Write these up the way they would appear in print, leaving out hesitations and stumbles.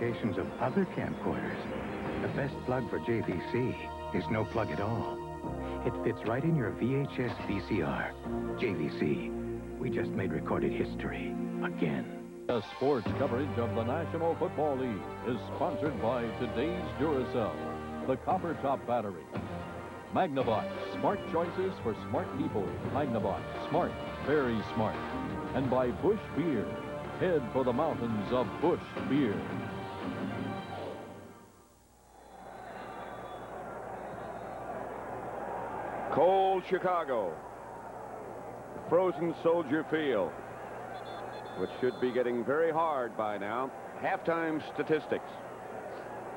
specifications of other camcorders. The best plug for JVC is no plug at all. It fits right in your VHS VCR. JVC. We just made recorded history again. The sports coverage of the National Football League is sponsored by today's Duracell, the Copper Top Battery. Magnavox, smart choices for smart people. Magnavox, smart, very smart. And by Busch Beer, head for the mountains of Busch Beer. Cold Chicago. Frozen Soldier Field, which should be getting very hard by now. Halftime statistics.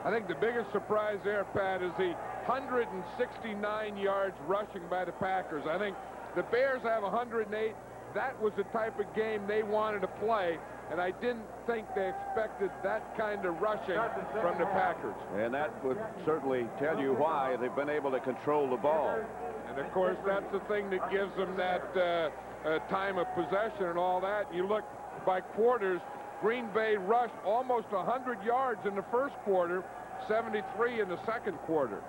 I think the biggest surprise there, Pat, is the 169 yards rushing by the Packers. I think the Bears have 108. That was the type of game they wanted to play, and I didn't think they expected that kind of rushing from the Packers. And that would certainly tell you why they've been able to control the ball. And, of course, that's the thing that gives them that time of possession and all that. You look by quarters, Green Bay rushed almost 100 yards in the first quarter, 73 in the second quarter.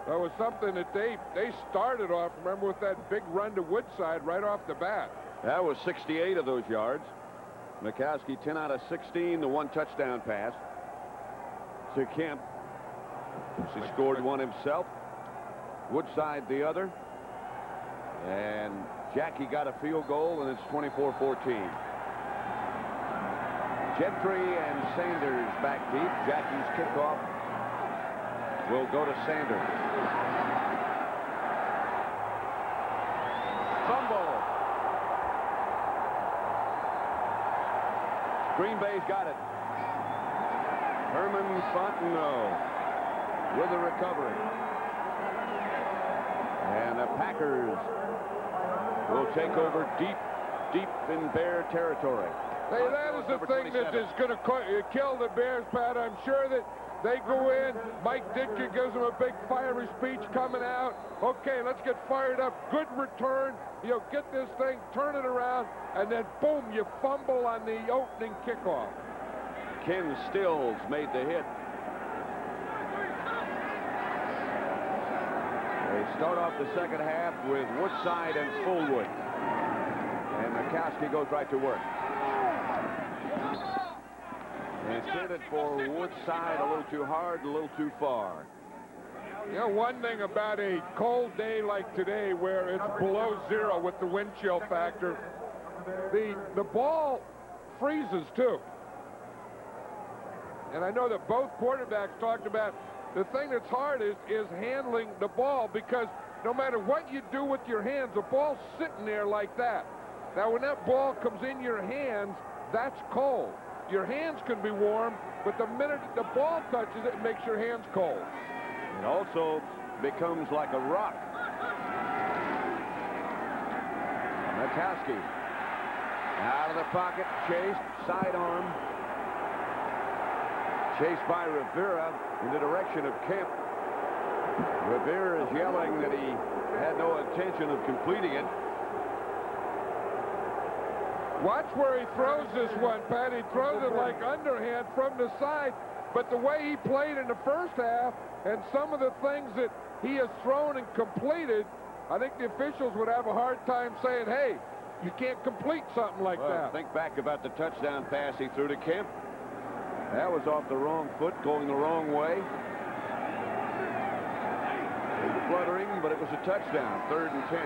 That was something that they started off, remember, with that big run to Woodside right off the bat. That was 68 of those yards. Majkowski 10 out of 16, the one touchdown pass to Kemp. He scored one himself. Woodside the other. And Jacke got a field goal, and it's 24-14. Gentry and Sanders back deep. Jacke's kickoff will go to Sanders. Fumble. Green Bay's got it. Herman Fontenot with the recovery. And the Packers will take over deep in Bear territory. Hey, that is the thing that is going to kill the Bears, Pat. I'm sure that they go in. Mike Ditka gives them a big fiery speech coming out. Okay, let's get fired up. Good return. Get this thing, turn it around, and then boom, you fumble on the opening kickoff. Ken Stills made the hit. They start off the second half with Woodside and Fullwood. And Majkowski goes right to work. Intended for Woodside, a little too hard, a little too far. One thing about a cold day like today where it's below zero with the wind chill factor, the ball freezes too. And I know that both quarterbacks talked about the thing that's hard is handling the ball, because no matter what you do with your hands, the ball's sitting there like that. Now, when that ball comes in your hands, that's cold. Your hands can be warm, but the minute the ball touches it, it makes your hands cold. It also becomes like a rock. Majkowski out of the pocket, chased, sidearm. Chased by Rivera in the direction of Kemp. Rivera is yelling that he had no intention of completing it. Watch where he throws this one, Pat. He throws it like underhand from the side. But the way he played in the first half and some of the things that he has thrown and completed, I think the officials would have a hard time saying, hey, you can't complete something like that. Think back about the touchdown pass he threw to Kemp. That was off the wrong foot, going the wrong way. Fluttering, but it was a touchdown, 3rd and 10.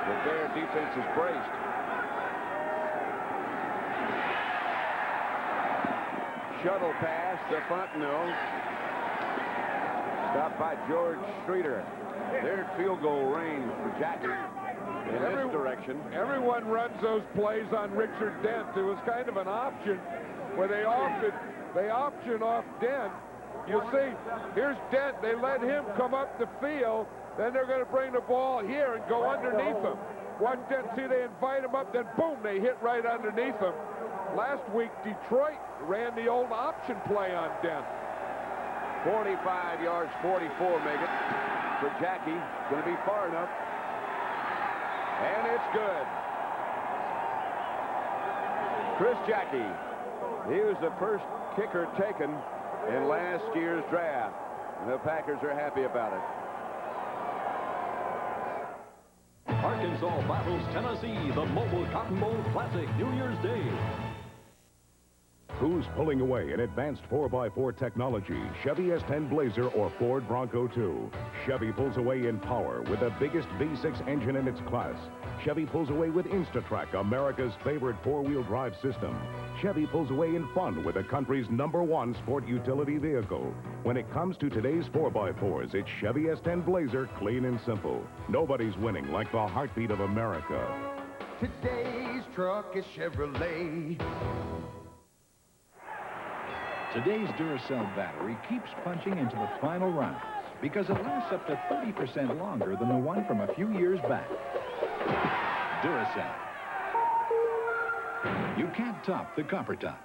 The Bear defense is braced. Shuttle pass to Fontenot. Stopped by George Streeter. There's field goal range for Jacke in this direction. Everyone runs those plays on Richard Dent. It was kind of an option where they option off Dent. You see, here's Dent. They let him come up the field. Then they're going to bring the ball here and go underneath him. Watch Dent. See, they invite him up. Then, boom, they hit right underneath him. Last week, Detroit ran the old option play on Dent. 45 yards, 44 make it for Jacke. Going to be far enough. And it's good. Chris Jacke He was the first kicker taken in last year's draft. And the Packers are happy about it. Arkansas battles Tennessee, the Mobile Cotton Bowl Classic, New Year's Day. Who's pulling away in advanced 4x4 technology, Chevy S10 Blazer or Ford Bronco 2? Chevy pulls away in power with the biggest V6 engine in its class. Chevy pulls away with InstaTrack, America's favorite four-wheel drive system. Chevy pulls away in fun with the country's #1 sport utility vehicle. When it comes to today's 4x4s, it's Chevy S10 Blazer, clean and simple. Nobody's winning like the heartbeat of America. Today's truck is Chevrolet. Today's Duracell battery keeps punching into the final rounds because it lasts up to 30% longer than the one from a few years back. Duracell. You can't top the copper top.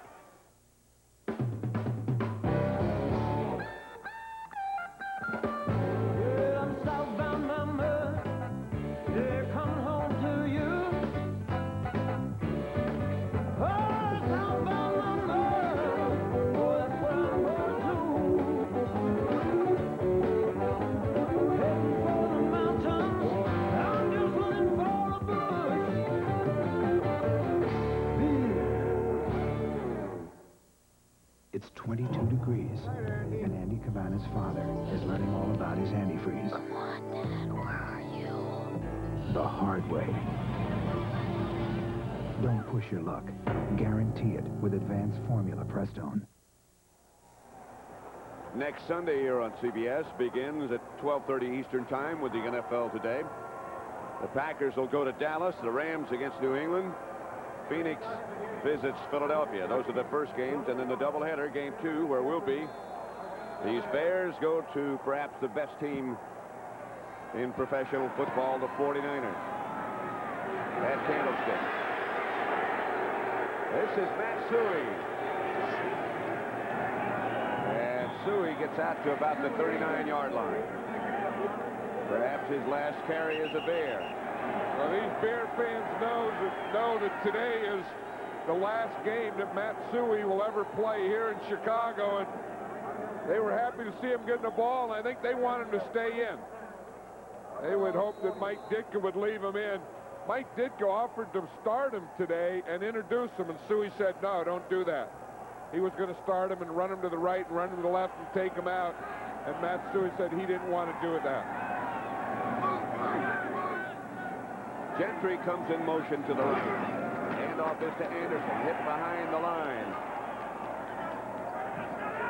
It's 22 degrees, and Andy Cabana's father is learning all about his antifreeze. Come on, Dad, where are you? The hard way. Don't push your luck. Guarantee it with Advanced Formula Prestone. Next Sunday here on CBS begins at 12:30 Eastern Time with the NFL Today. The Packers will go to Dallas, the Rams against New England. Phoenix visits Philadelphia. Those are the first games, and then the doubleheader, game 2, where we'll be. These Bears go to perhaps the best team in professional football, the 49ers. At Candlestick. This is Matt Suhey. And Suhey gets out to about the 39-yard line. Perhaps his last carry as a Bear. Well, these Bear fans know that today is the last game that Matt Suhey will ever play here in Chicago, and they were happy to see him getting the ball, and I think they want him to stay in. They would hope that Mike Ditka would leave him in. Mike Ditka offered to start him today and introduce him, and Suhey said, no, don't do that. He was going to start him and run him to the right and run him to the left and take him out, and Matt Suhey said he didn't want to do that. Gentry comes in motion to the right. Handoff is to Anderson. Hit behind the line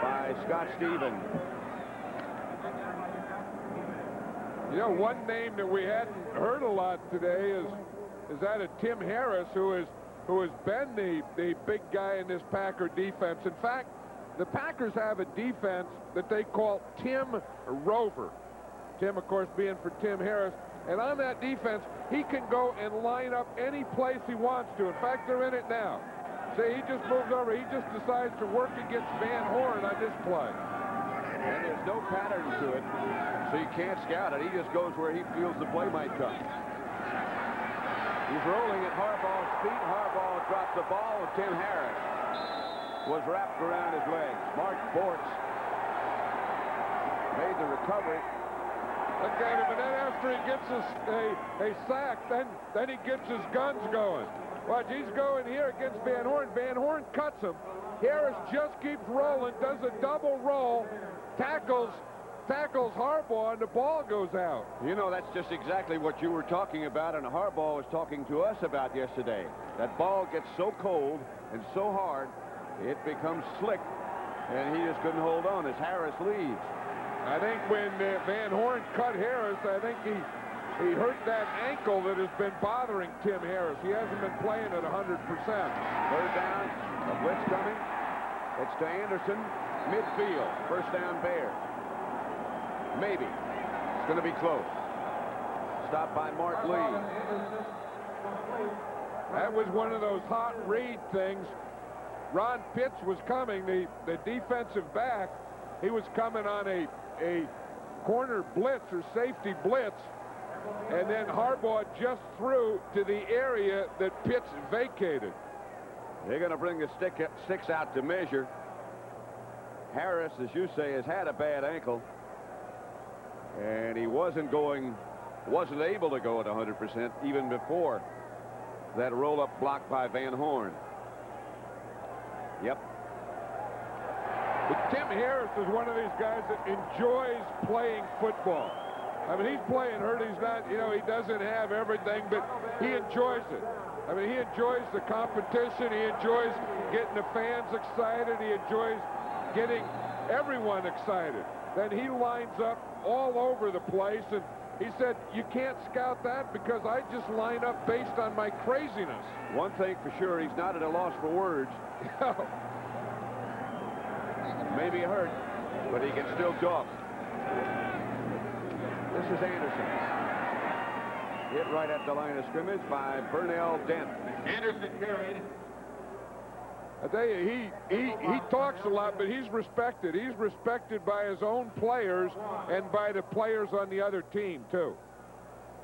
by Scott Stevens. You know, one name that we hadn't heard a lot today is that of Tim Harris, who has been the big guy in this Packer defense. In fact, the Packers have a defense that they call Tim Rover. Tim, of course, being for Tim Harris. And on that defense, he can go and line up any place he wants to. In fact, they're in it now. See, he just moves over. He just decides to work against Van Horn on this play. And there's no pattern to it, so you can't scout it. He just goes where he feels the play might come. He's rolling at Harbaugh's feet. Harbaugh drops the ball, and Tim Harris was wrapped around his legs. Mark Bortz made the recovery. Look at him, and then after he gets a sack, then he gets his guns going. Watch, he's going here against Van Horn. Van Horn cuts him. Harris just keeps rolling, does a double roll, tackles Harbaugh, and the ball goes out. You know, that's just exactly what you were talking about, and Harbaugh was talking to us about yesterday. That ball gets so cold and so hard, it becomes slick, and he just couldn't hold on as Harris leaves. I think when Van Horn cut Harris, I think he hurt that ankle that has been bothering Tim Harris. He hasn't been playing at 100%. Third down, a blitz coming. It's to Anderson, midfield. First down, Bears. Maybe. It's going to be close. Stopped by Mark Lee. That was one of those hot read things. Ron Pitts was coming, the defensive back. He was coming on a corner blitz or safety blitz, and then Harbaugh just threw to the area that Pitts vacated. They're going to bring the sticks out to measure. Harris, as you say, has had a bad ankle. And he wasn't able to go at 100% even before that roll-up block by Van Horn. Yep. But Tim Harris is one of these guys that enjoys playing football. I mean, he's playing hurt. He's not, you know, he doesn't have everything, but he enjoys it. I mean, he enjoys the competition. He enjoys getting the fans excited. He enjoys getting everyone excited. Then he lines up all over the place, and he said, you can't scout that because I just line up based on my craziness. One thing for sure, he's not at a loss for words. Maybe hurt, but he can still talk. This is Anderson. Hit right at the line of scrimmage by Burnell Dent. Anderson carried. I tell you, he talks a lot, but he's respected. He's respected by his own players and by the players on the other team, too.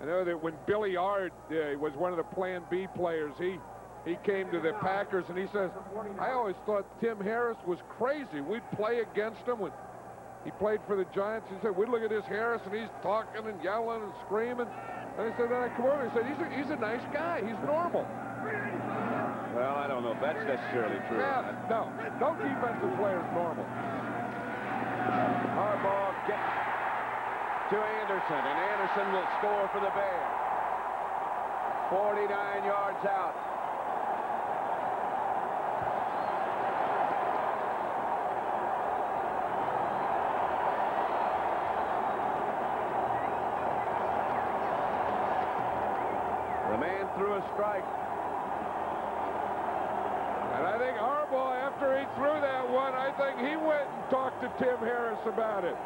I know that when Billy Ard was one of the Plan B players, he came to the Packers, and he says, I always thought Tim Harris was crazy. We'd play against him when he played for the Giants. He said, we'd look at this Harris, and he's talking and yelling and screaming. And I said, then I come over and said, he's a nice guy. He's normal. Well, I don't know if that's necessarily true. Yeah, no defensive player is normal. Harbaugh gets to Anderson, and Anderson will score for the Bears. 49 yards out. The man threw a strike. And I think Harbaugh, after he threw that one, I think he went and talked to Tim Harris about it.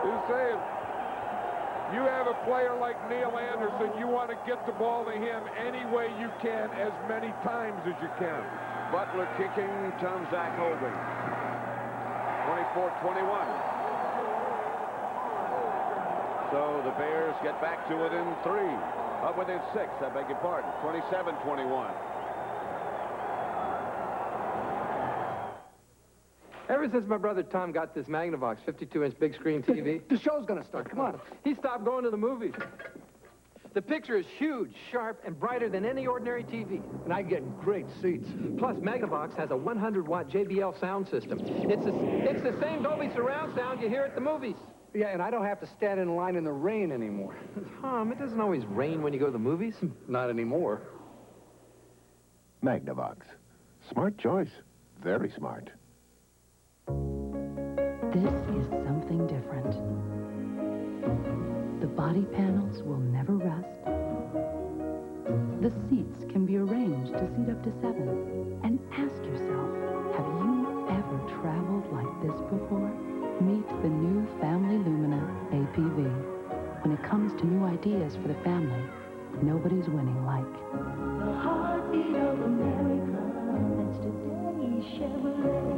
You say, if you have a player like Neal Anderson, you want to get the ball to him any way you can, as many times as you can. Butler kicking, Tom Zach holding. 24-21. So the Bears get back to within 3. Up within 6, I beg your pardon. 27-21. Ever since my brother Tom got this Magnavox 52-inch big screen TV... The show's gonna start. Come on. He stopped going to the movies. The picture is huge, sharp, and brighter than any ordinary TV. And I get great seats. Plus, Magnavox has a 100-watt JBL sound system. It's the same Dolby surround sound you hear at the movies. Yeah, and I don't have to stand in line in the rain anymore. Tom, it doesn't always rain when you go to the movies. Not anymore. Magnavox. Smart choice. Very smart. This is something different. The body panels will never rust. The seats can be arranged to seat up to 7. And ask yourself, have you ever traveled like this before? Meet the new Family Lumina APV. When it comes to new ideas for the family, nobody's winning like. The heartbeat of America, that's today's Chevrolet.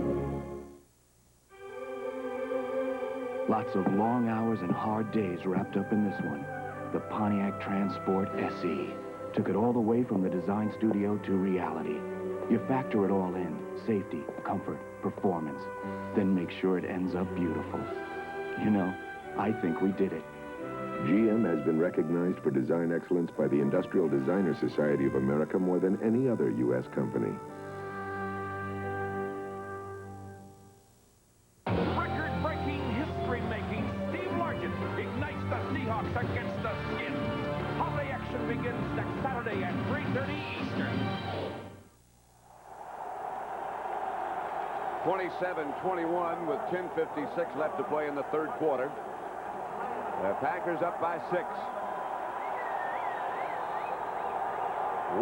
Lots of long hours and hard days wrapped up in this one. The Pontiac Transport SE. Took it all the way from the design studio to reality. You factor it all in. Safety, comfort, performance. Then make sure it ends up beautiful. You know, I think we did it. GM has been recognized for design excellence by the Industrial Designer Society of America more than any other U.S. company. Record-breaking, history-making, Steve Largent ignites the Seahawks against the Skins. Holiday action begins next Saturday at 3:30 Eastern. 27-21 with 10:56 left to play in the third quarter. The Packers up by 6.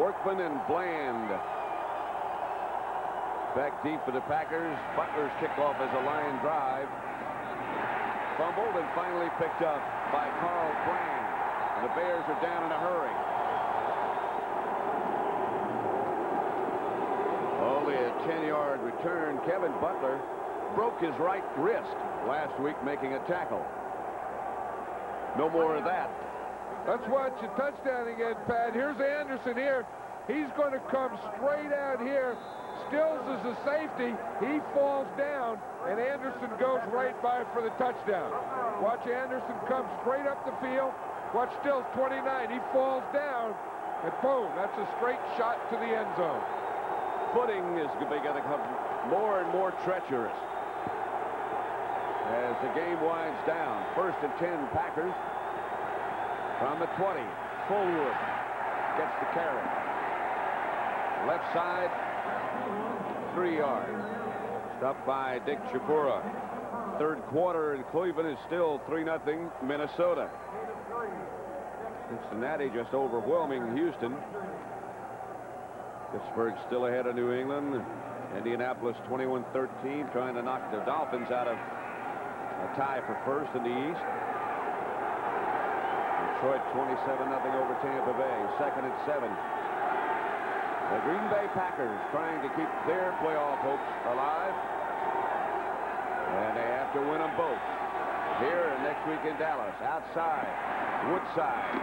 Workman and Bland back deep for the Packers. Butler's kickoff is a line drive. Fumbled and finally picked up by Carl Bland. The Bears are down in a hurry. Only a 10-yard return. Kevin Butler broke his right wrist last week making a tackle. No more of that. Let's watch a touchdown again, Pat. Here's Anderson here. He's going to come straight out here. Stills is a safety. He falls down, and Anderson goes right by for the touchdown. Watch Anderson come straight up the field. Watch Stills, 29. He falls down, and boom, that's a straight shot to the end zone. Footing is going to become more and more treacherous as the game winds down. 1st and 10 Packers from the 20. Fullwood gets the carry. Left side, 3 yards. Stopped by Dick Chapura. 3rd quarter in Cleveland is still 3-0 Minnesota. Cincinnati just overwhelming Houston. Pittsburgh still ahead of New England. Indianapolis 21-13, trying to knock the Dolphins out of a tie for 1st in the East. Detroit 27-0 over Tampa Bay. 2nd and 7. The Green Bay Packers trying to keep their playoff hopes alive. And they have to win them both. Here and next week in Dallas. Outside, Woodside.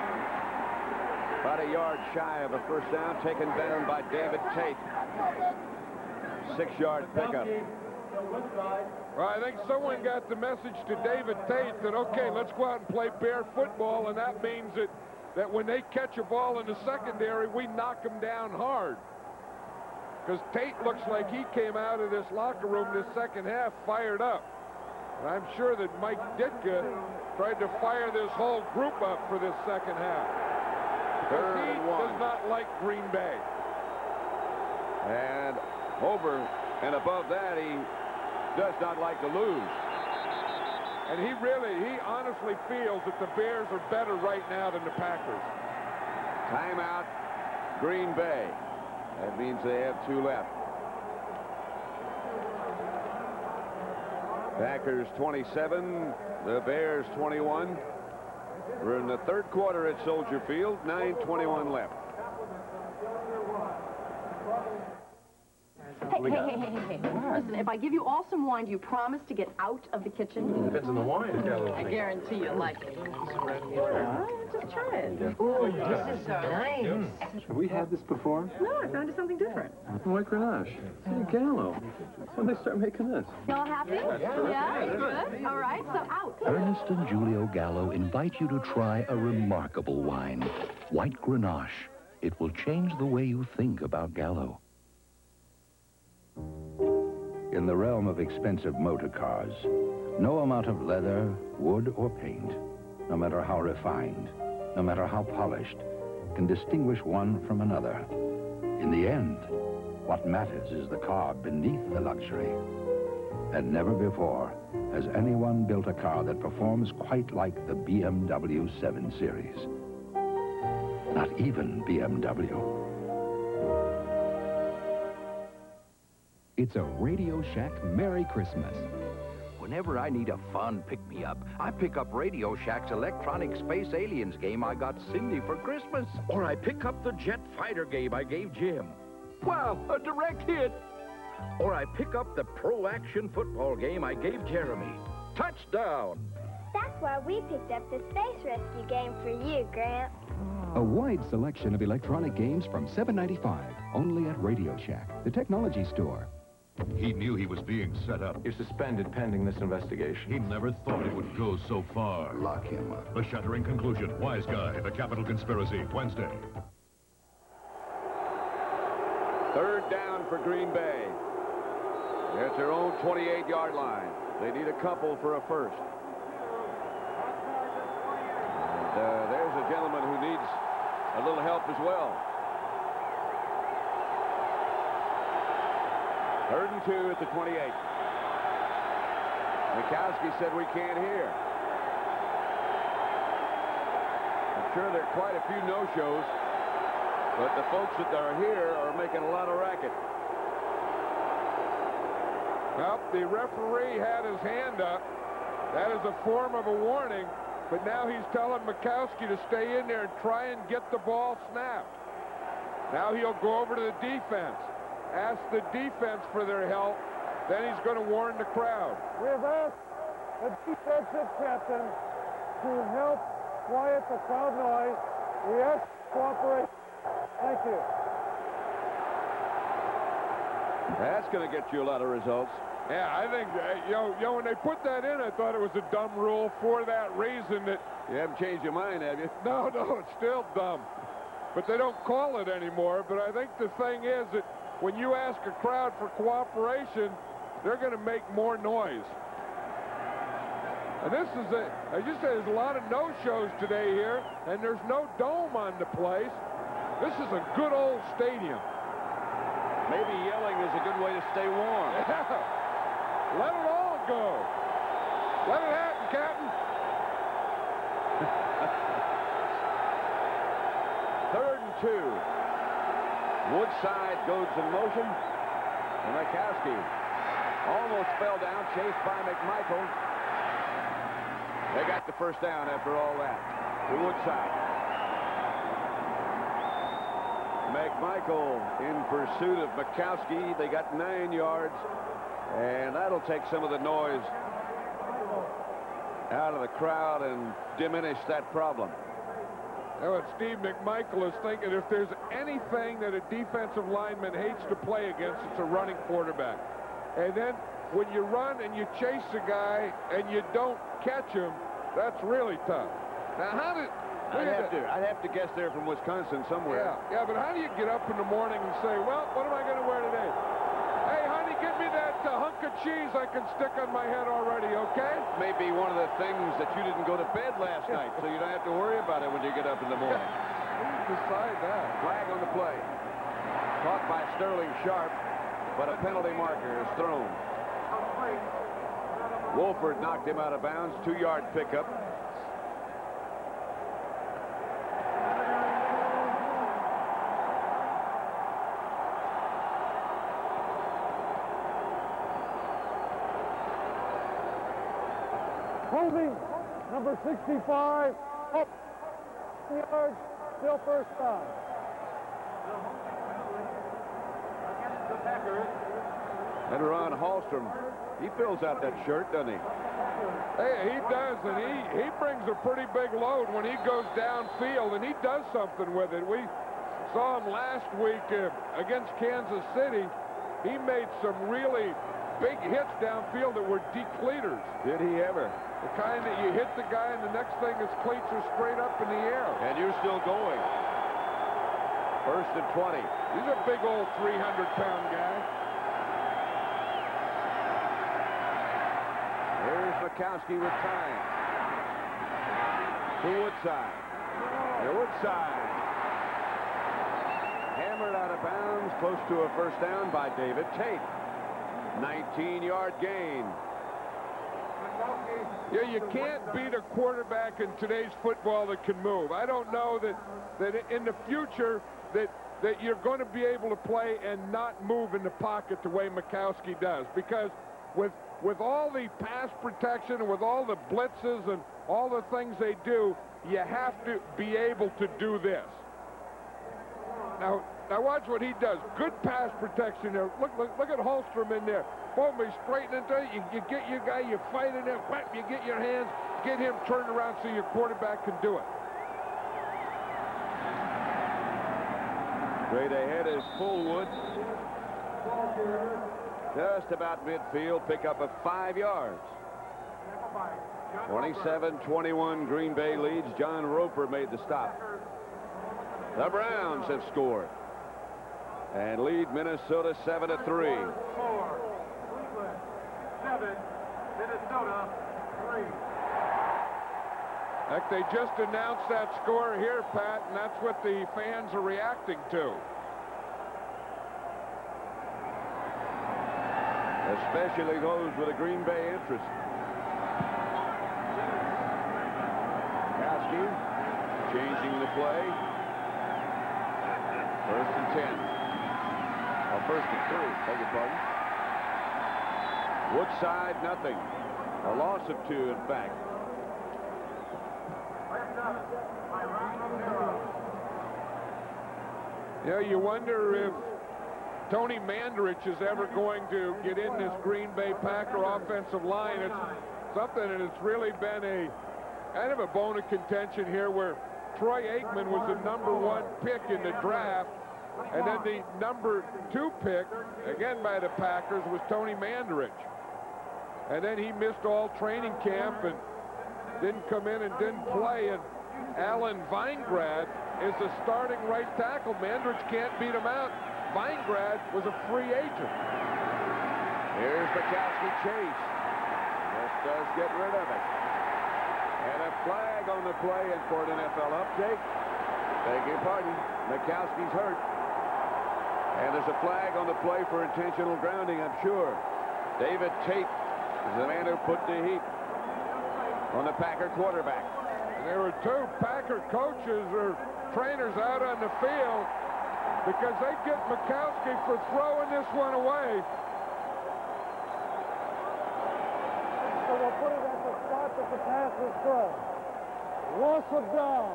About a yard shy of a 1st down, taken down by David Tate. 6-yard pickup. Well, I think someone got the message to David Tate that, okay, let's go out and play Bear football, and that means that when they catch a ball in the secondary, we knock them down hard. Because Tate looks like he came out of this locker room this second half fired up. And I'm sure that Mike Ditka tried to fire this whole group up for this second half. Because he does not like Green Bay. And over and above that, he does not like to lose. And he honestly feels that the Bears are better right now than the Packers. Timeout, Green Bay. That means they have 2 left. Packers 27, the Bears 21. We're in the 3rd quarter at Soldier Field, 9:21 left. Hey. Listen, if I give you all some wine, do you promise to get out of the kitchen? Depends on the wine. I guarantee you'll like it. Just try it. Ooh, this is nice. Have we had this before? No, I found it something different. White Grenache. Gallo. When they start making this? Y'all happy? Yeah, good. All right, so out. Ernest and Julio Gallo invite you to try a remarkable wine, White Grenache. It will change the way you think about Gallo. In the realm of expensive motor cars, no amount of leather, wood, or paint, no matter how refined, no matter how polished, can distinguish one from another. In the end, what matters is the car beneath the luxury. And never before has anyone built a car that performs quite like the BMW 7 Series. Not even BMW. It's a Radio Shack Merry Christmas. Whenever I need a fun pick-me-up, I pick up Radio Shack's electronic space aliens game I got Cindy for Christmas. Or I pick up the jet fighter game I gave Jim. Wow, a direct hit. Or I pick up the pro-action football game I gave Jeremy. Touchdown! That's why we picked up the space rescue game for you, Gramp. A wide selection of electronic games from $7.95, only at Radio Shack, the technology store. He knew he was being set up. You're suspended pending this investigation. He never thought it would go so far. Lock him up. The shattering conclusion. Wise Guy, The Capital Conspiracy, Wednesday. 3rd down for Green Bay. At their own 28-yard line. They need a couple for a 1st. And there's a gentleman who needs a little help as well. 3rd and 2 at the 28. Majkowski said we can't hear. I'm sure there are quite a few no-shows, but the folks that are here are making a lot of racket. Well, the referee had his hand up. That is a form of a warning, but now he's telling Majkowski to stay in there and try and get the ball snapped. Now he'll go over to the defense. Ask the defense for their help, then he's going to warn the crowd. We have asked the defensive captain to help quiet the crowd noise. We ask cooperation. Thank you. That's going to get you a lot of results. Yeah, I think, when they put that in, I thought it was a dumb rule for that reason that... You haven't changed your mind, have you? No, it's still dumb. But they don't call it anymore. But I think the thing is that when you ask a crowd for cooperation, they're going to make more noise. And this is I just said there's a lot of no-shows today here, and there's no dome on the place. This is a good old stadium. Maybe yelling is a good way to stay warm. Yeah. Let it all go. Let it happen, Captain. 3rd and 2. Woodside goes in motion. And Majkowski almost fell down, chased by McMichael. They got the first down after all that. To Woodside. McMichael in pursuit of Majkowski. They got 9 yards. And that'll take some of the noise out of the crowd and diminish that problem. What Steve McMichael is thinking, if there's anything that a defensive lineman hates to play against, it's a running quarterback. And then when you run and you chase a guy and you don't catch him, that's really tough. Now, I'd have to guess they're from Wisconsin somewhere. Yeah, but how do you get up in the morning and say, well, what am I going to wear today? Hey, honey, give me that hunk of cheese I can stick on my head already, okay? Maybe one of the things that you didn't go to bed last night, so you don't have to worry about it when you get up in the morning. Who decide that? Flag on the play. Caught by Sterling Sharp, but a penalty marker is thrown. Wolford knocked him out of bounds. 2-yard pickup. Holding, number 65, up, yards, still first down. And Ron Hallstrom, he fills out that shirt, doesn't he? Hey, he does, and he brings a pretty big load when he goes downfield, and he does something with it. We saw him last week against Kansas City. He made some really big hits downfield that were depleters. Did he ever? The kind that you hit the guy, and the next thing his cleats are straight up in the air. And you're still going. 1st and 20. He's a big old 300-pound guy. Here's Majkowski with time. To Woodside. To Woodside. Hammered out of bounds, close to a first down by David Tate. 19-yard gain. Yeah, you can't beat a quarterback in today's football that can move. I don't know that in the future that you're going to be able to play and not move in the pocket the way Majkowski does. Because with all the pass protection and with all the blitzes and all the things they do, you have to be able to do this. Now watch what he does. Good pass protection there. Look at Hallstrom in there. Boom, he's straightening into it. You get your guy, you fight in there, whap, you get your hands, get him turned around so your quarterback can do it. Straight ahead is Fullwood. Just about midfield, pick up of 5 yards. 27-21, Green Bay leads. John Roper made the stop. The Browns have scored and lead Minnesota 7-3. 7, Minnesota 3. Heck, they just announced that score here, Pat, and that's what the fans are reacting to. Especially those with a Green Bay interest. Majkowski changing the play. 1st and 10. Or 1st and 3, beg your pardon. Woodside, nothing. A loss of 2, in fact. Yeah, you wonder if Tony Mandarich is ever going to get in this Green Bay Packer offensive line. It's something that it's really been a kind of a bone of contention here where Troy Aikman was the #1 pick in the draft, And then the number 2 pick, again by the Packers, was Tony Mandarich. And then he missed all training camp and didn't come in and didn't play. And Alan Weingrad is the starting right tackle. Mandarich can't beat him out. Weingrad was a free agent. Here's Majkowski chase. Just does get rid of it. And a flag on the play, and for an NFL update, beg your pardon, Majkowski's hurt. And there's a flag on the play for intentional grounding, I'm sure. David Tate is the man who put the heat on the Packer quarterback. And there were 2 Packer coaches or trainers out on the field because they get Majkowski for throwing this one away. So we'll put it at the spot that the pass was thrown. Loss of down.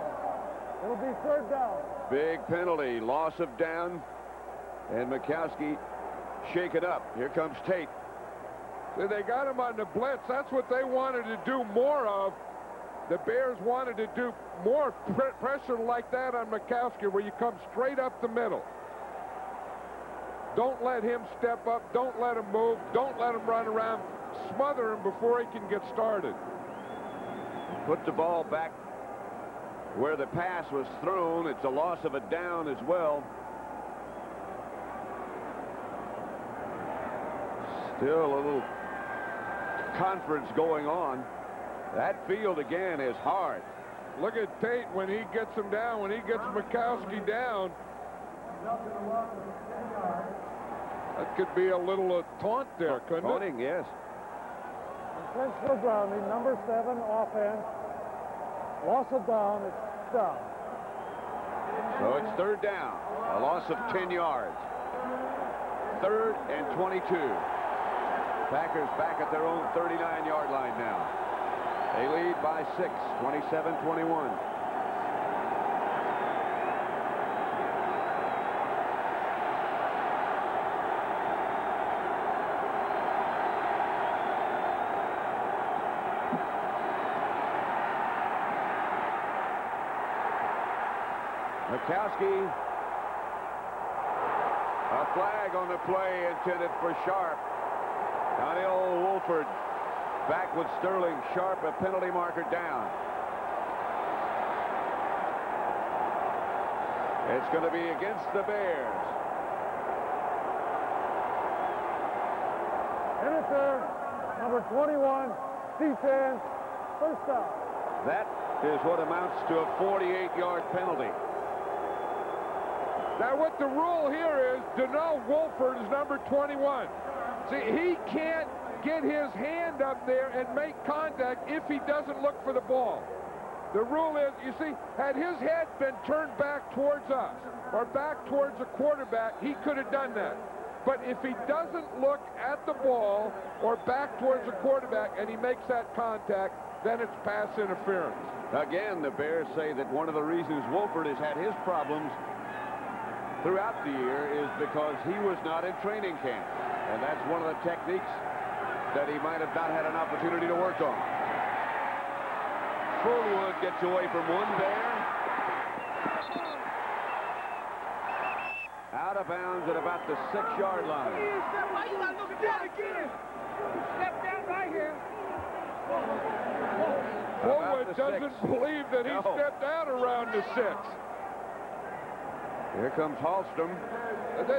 It'll be 3rd down. Big penalty, loss of down, and Majkowski shaken up. Here comes Tate. See, they got him on the blitz. That's what they wanted to do more of. The Bears wanted to do more pressure like that on Majkowski, where you come straight up the middle. Don't let him step up. Don't let him move. Don't let him run around. Smother him before he can get started. Put the ball back where the pass was thrown. It's a loss of a down as well. Still a little conference going on. That field again is hard. Look at Tate when he gets him down, when he gets Majkowski down. That could be a little taunt there, couldn't Taunting, yes. Intentional grounding, number 7, offense. Loss of down, it's down. So it's 3rd down. A loss of 10 yards. 3rd and 22. Packers back at their own 39-yard line now. They lead by 6, 27-21. Majkowski. A flag on the play intended for Sharp. Donnell Wolford back with Sterling. Sharp, a penalty marker down. It's going to be against the Bears. In it there, number 21, defense, 1st down. That is what amounts to a 48-yard penalty. Now what the rule here is, Donnell Wolford is number 21. See, he can't get his hand up there and make contact if he doesn't look for the ball. The rule is, you see, had his head been turned back towards us or back towards the quarterback, he could have done that. But if he doesn't look at the ball or back towards the quarterback and he makes that contact, then it's pass interference. Again, the Bears say that one of the reasons Wolford has had his problems throughout the year is because he was not in training camp. And that's one of the techniques that he might have not had an opportunity to work on. Fullwood gets away from one Bear. Out of bounds at about the 6-yard line. Why you gotta look at that again? Step down right here. Fullwood doesn't believe that he stepped out around the 6. Here comes Hallstrom.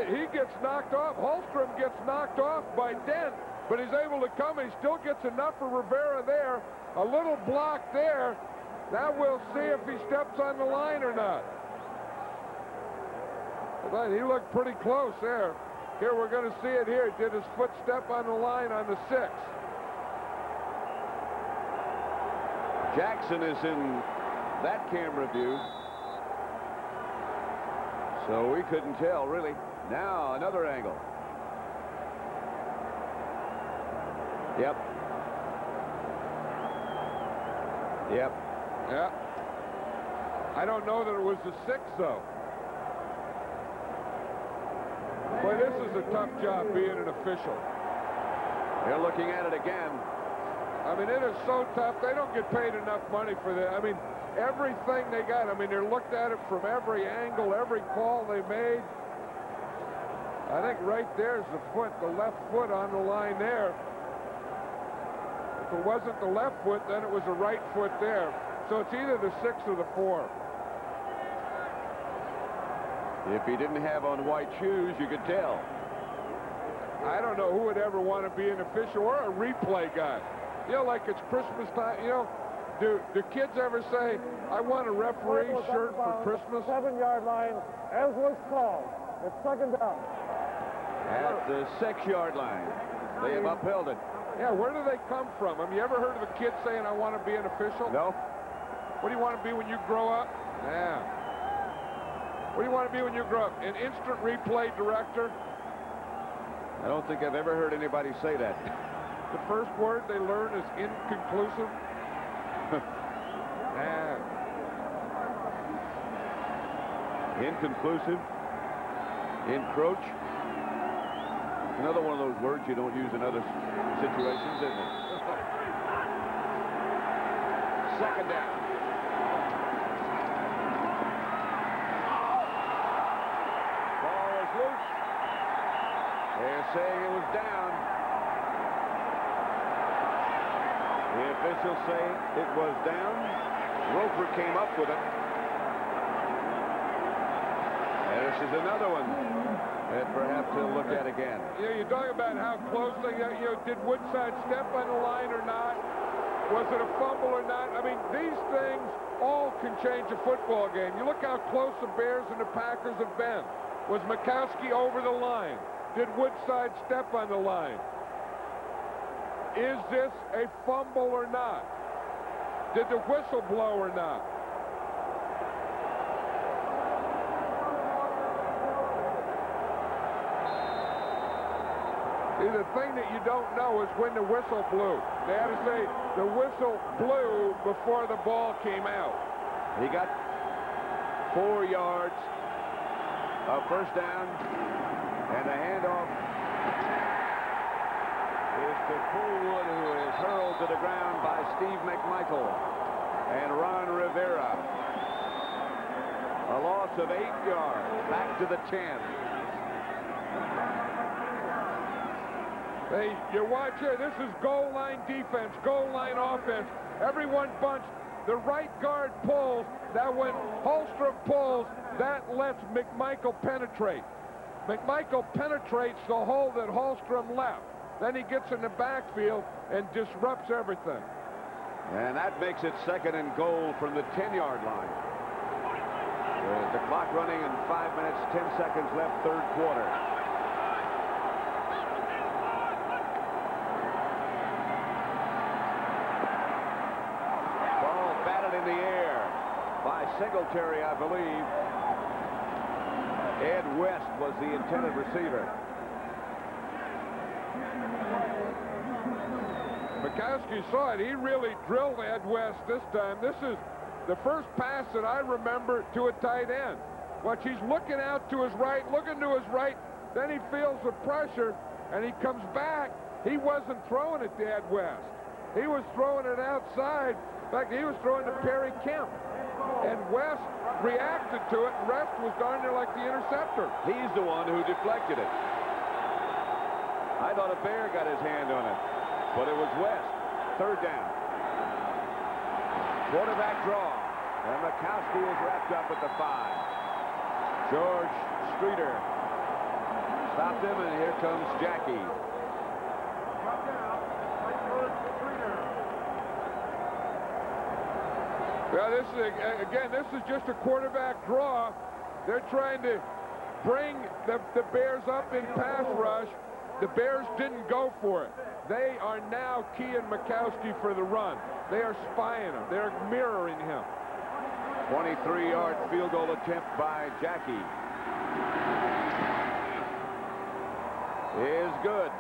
He gets knocked off. Hallstrom gets knocked off by Dent, but he's able to come. He still gets enough for Rivera there. A little block there. Now we'll see if he steps on the line or not. But he looked pretty close there. Here, we're going to see it here. He did his foot step on the line on the 6. Jackson is in that camera view. So we couldn't tell, really. Now, another angle. Yep. Yep. Yeah. I don't know that it was the 6, though. Boy, this is a tough job being an official. They're looking at it again. I mean, it is so tough. They don't get paid enough money for that. I mean, everything they got, I mean, they're looked at it from every angle, every call they made. I think right there's the foot, the left foot on the line there. If it wasn't the left foot, then it was the right foot there. So it's either the 6 or the 4. If he didn't have on white shoes, you could tell. I don't know who would ever want to be an official or a replay guy. You know, like it's Christmas time, you know, do kids ever say, I want a referee shirt for Christmas? 7-yard line, as was called. It's second down. At the 6-yard line. They have upheld it. Yeah, where do they come from? Have you ever heard of a kid saying, I want to be an official? No. What do you want to be when you grow up? Yeah. What do you want to be when you grow up? An instant replay director? I don't think I've ever heard anybody say that. The first word they learn is inconclusive. Yeah. Inconclusive. Encroach. Another one of those words you don't use in other situations, isn't it? Second down. Ball is loose. They're saying it was down. The officials say it was down. Roper came up with it. And this is another one that perhaps he'll look at again. You know, you talk about how close they, did Woodside step on the line or not? Was it a fumble or not? I mean, these things all can change a football game. You look how close the Bears and the Packers have been. Was Majkowski over the line? Did Woodside step on the line? Is this a fumble or not? Did the whistle blow or not? See, the thing that you don't know is when the whistle blew. They had to say the whistle blew before the ball came out. He got 4 yards of first down, and the handoff is to Poolwood, who is hurled to the ground by Steve McMichael and Ron Rivera. A loss of 8 yards, back to the 10. Hey, you watch here. This is goal line defense, goal line offense. Everyone bunched. The right guard pulls. That when Holstrom pulls, that lets McMichael penetrate. McMichael penetrates the hole that Holstrom left. Then he gets in the backfield and disrupts everything. And that makes it 2nd and goal from the 10-yard line. With the clock running and 5 minutes, 10 seconds left, third quarter. Ball batted in the air by Singletary, I believe. Ed West was the intended receiver. Majkowski saw it. He really drilled Ed West this time. This is the first pass that I remember to a tight end. Watch, he's looking out to his right, looking to his right. Then he feels the pressure, and he comes back. He wasn't throwing it to Ed West. He was throwing it outside. In fact, he was throwing to Perry Kemp. And West reacted to it, and West was darn near like the interceptor. He's the one who deflected it. I thought a Bear got his hand on it, but it was West. Third down. Quarterback draw, and Majkowski is wrapped up at the 5. George Streeter stopped him, and here comes Jacke. Well, this is just a quarterback draw. They're trying to bring the Bears up in pass rush. The Bears didn't go for it. They are now keying Majkowski for the run. They are spying him. They're mirroring him. 23-yard field goal attempt by Jacke is good.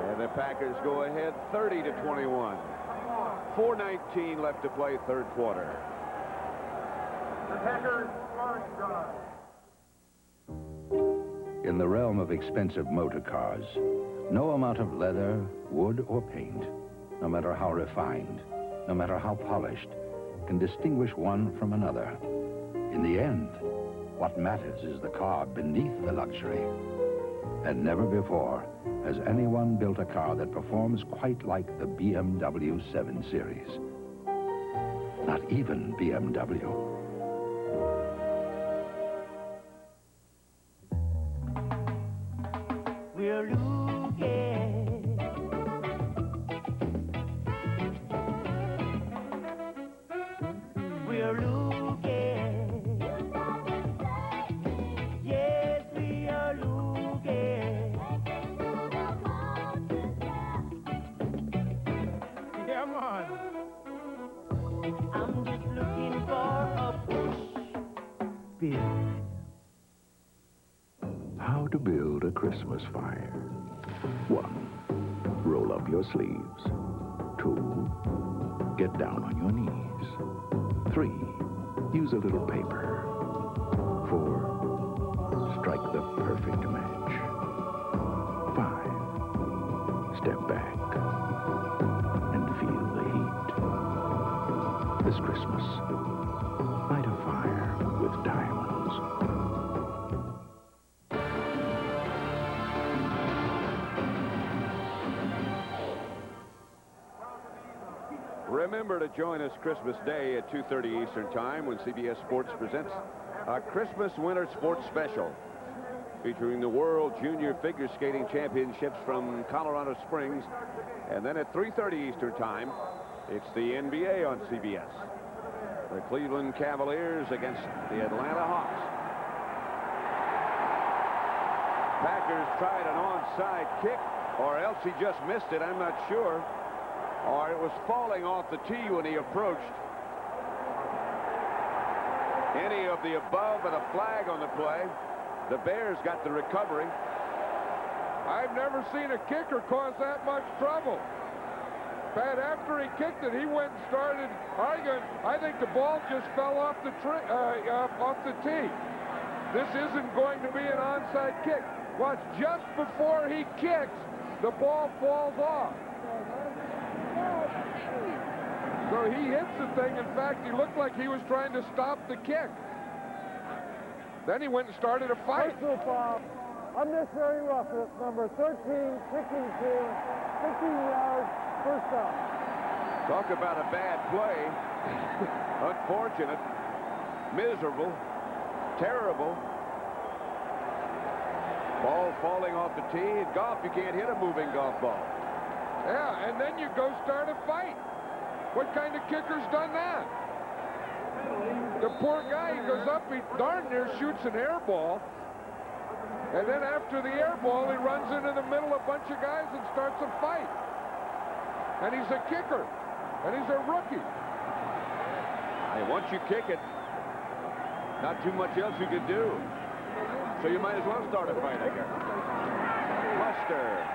And the Packers go ahead 30-21. 4:19 left to play, third quarter. The Packers line drive. In the realm of expensive motor cars, no amount of leather, wood, or paint, no matter how refined, no matter how polished, can distinguish one from another. In the end, What matters is the car beneath the luxury. And never before has anyone built a car that performs quite like the BMW 7 Series. Not even BMW. We're looking. We're looking. Yes, we are looking. Come on. I'm just looking for a push. Build. How to build a Christmas fire. 1. Roll up your sleeves. 2. Get down on your knees. 3. Use a little paper. 4. Strike the perfect match. 5. Step back and feel the heat. This Christmas, light a fire with diamonds. Remember to join us Christmas Day at 2:30 Eastern Time when CBS Sports presents a Christmas Winter Sports Special featuring the World Junior Figure Skating Championships from Colorado Springs. And then at 3:30 Eastern Time, it's the NBA on CBS. The Cleveland Cavaliers against the Atlanta Hawks. Packers tried an onside kick, or else he just missed it, I'm not sure. Or it was falling off the tee when he approached. Any of the above and a flag on the play. The Bears got the recovery. I've never seen a kicker cause that much trouble. Pat, after he kicked it, he went and started arguing. I think the ball just fell off the tee. This isn't going to be an onside kick. Watch, just before he kicks, the ball falls off. So he hits the thing. In fact, he looked like he was trying to stop the kick. Then he went and started a fight. Personal foul, unnecessary roughness, number 13, kicking to 15 yards, first down. Talk about a bad play. Unfortunate, miserable, terrible. Ball falling off the tee. In golf, you can't hit a moving golf ball. Yeah, and then you go start a fight. What kind of kicker's done that? The poor guy, he goes up, he darn near shoots an air ball. And then after the air ball, he runs into the middle of a bunch of guys and starts a fight. And he's a kicker. And he's a rookie. Hey, once you kick it, not too much else you can do. So you might as well start a fight, I guess. Buster.